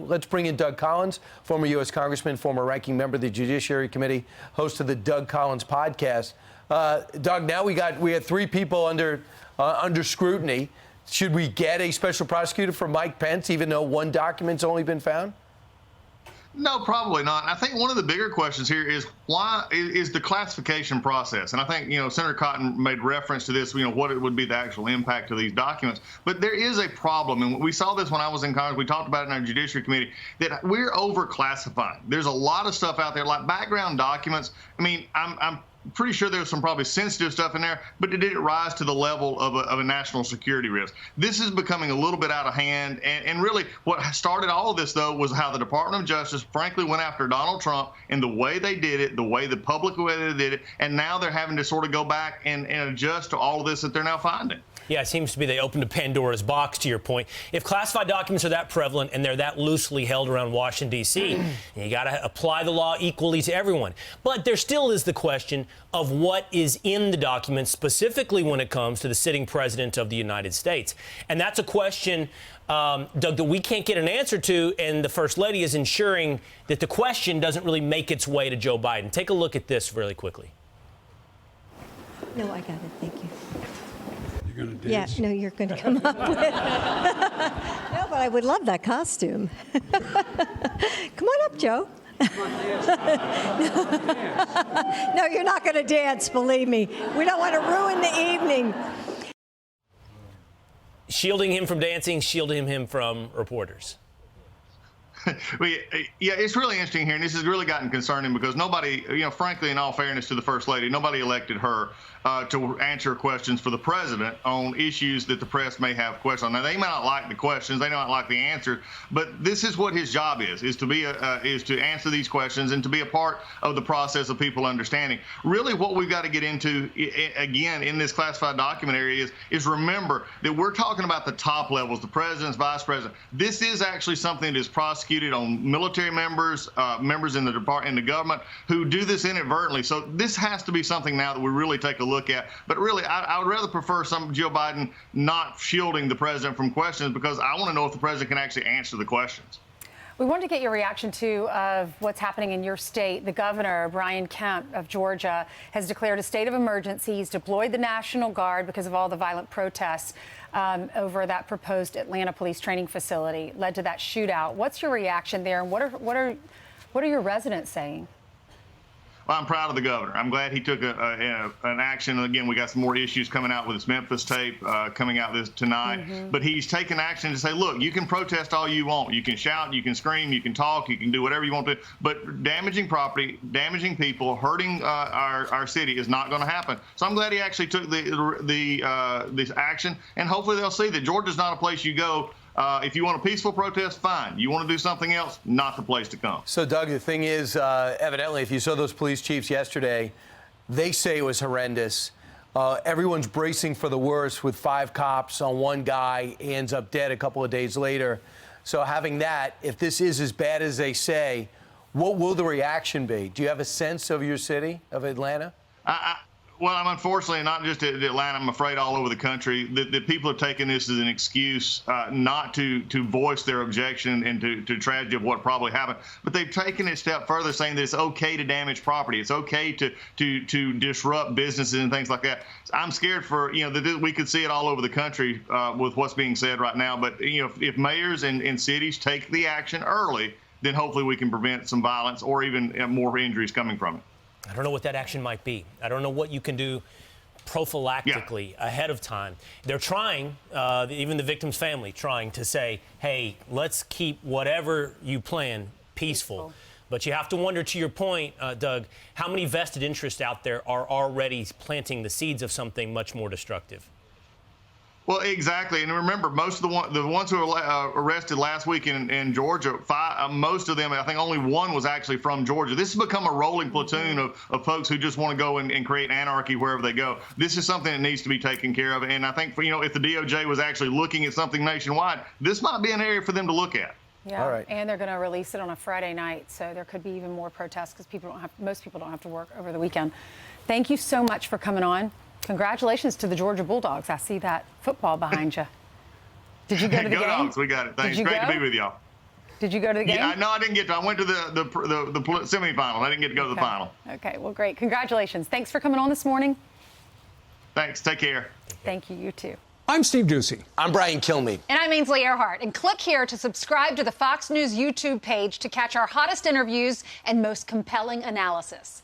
Let's bring in Doug Collins, former U.S. Congressman, former ranking member of the Judiciary Committee, host of the Doug Collins podcast. Doug, now we had three people under scrutiny. Should we get a special prosecutor for Mike Pence, even though one document's only been found? No, probably not. I think one of the bigger questions here is why is the classification process. And I think, Senator Cotton made reference to this, what it would be the actual impact of these documents. But there is a problem. And we saw this when I was in Congress. We talked about it in our Judiciary Committee, that we're over-classifying. There's a lot of stuff out there, like background documents. I mean, I'm pretty sure there's some probably sensitive stuff in there, but did it rise to the level of a national security risk? This is becoming a little bit out of hand. And really what started all of this, though, was how the Department of Justice, frankly, went after Donald Trump and the way they did it, the way the public way they did it. And now they're having to sort of go back and adjust to all of this that they're now finding. Yeah, it seems to be they opened a Pandora's box, to your point. If classified documents are that prevalent and they're that loosely held around Washington, D.C., you got to apply the law equally to everyone. But there still is the question of what is in the documents, specifically when it comes to the sitting president of the United States. And that's a question, Doug, that we can't get an answer to, and the First Lady is ensuring that the question doesn't really make its way to Joe Biden. Take a look at this really quickly. No, I got it. Thank you. You're going to dance? Yeah, no, you're going to come up with No, but I would love that costume. Come on up, Joe. No, you're not going to dance, believe me. We don't want to ruin the evening. Shielding him from dancing, shielding him from reporters. Yeah, it's really interesting here, and this has really gotten concerning because nobody, frankly, in all fairness to the First Lady, nobody elected her to answer questions for the president on issues that the press may have questions on. Now, they may not like the questions, they may not like the answers, but this is what his job is to answer these questions and to be a part of the process of people understanding. Really, what we've got to get into, again, in this classified document area is remember that we're talking about the top levels, the president's vice president. This is actually something that is prosecuted on military members, members in the government who do this inadvertently. So this has to be something now that we really take a look at. But really, I would rather prefer Joe Biden not shielding the president from questions, because I want to know if the president can actually answer the questions. We wanted to get your reaction to what's happening in your state. The governor, Brian Kemp of Georgia, has declared a state of emergency. He's deployed the National Guard because of all the violent protests over that proposed Atlanta police training facility, led to that shootout. What's your reaction there, and what are your residents saying? Well, I'm proud of the governor. I'm glad he took an action. Again, we got some more issues coming out with this Memphis tape coming out tonight. But he's taken action to say, look, you can protest all you want. You can shout, you can scream, you can talk, you can do whatever you want to. But damaging property, damaging people, hurting our city is not going to happen. So I'm glad he actually took this action. And hopefully they'll see that Georgia's not a place you go. If you want a peaceful protest, fine. You want to do something else, not the place to come. So, Doug, the thing is, evidently, if you saw those police chiefs yesterday, they say it was horrendous. Everyone's bracing for the worst with 5 cops on one guy. He ends up dead a couple of days later. So having that, if this is as bad as they say, what will the reaction be? Do you have a sense of your city, of Atlanta? Well, I'm unfortunately not just at Atlanta. I'm afraid all over the country that people are taking this as an excuse not to voice their objection and to tragedy of what probably happened. But they've taken it a step further, saying that it's okay to damage property. It's okay to disrupt businesses and things like that. I'm scared for that we could see it all over the country with what's being said right now. But if mayors and cities take the action early, then hopefully we can prevent some violence or even more injuries coming from it. I don't know what that action might be. I don't know what you can do prophylactically ahead of time. They're trying, even the victim's family, trying to say, hey, let's keep whatever you plan peaceful. But you have to wonder, to your point, Doug, how many vested interests out there are already planting the seeds of something much more destructive? Well, exactly. And remember, most of the ones who were arrested last week in Georgia, most of them, I think only one was actually from Georgia. This has become a rolling platoon of folks who just want to go and create anarchy wherever they go. This is something that needs to be taken care of. And I think, if the DOJ was actually looking at something nationwide, this might be an area for them to look at. Yeah, all right. And they're going to release it on a Friday night, so there could be even more protests because most people don't have to work over the weekend. Thank you so much for coming on. Congratulations to the Georgia Bulldogs. I see that football behind you. Did you go to the game? Go Dogs, we got it. Thanks. Great to be with y'all. Did you go to the game? Yeah, no, I didn't get to. I went to the semifinals. I didn't get to go to the final. Okay, well, great. Congratulations. Thanks for coming on this morning. Thanks. Take care. Thank you. You too. I'm Steve Ducey. I'm Brian Kilmeade. And I'm Ainsley Earhart. And click here to subscribe to the Fox News YouTube page to catch our hottest interviews and most compelling analysis.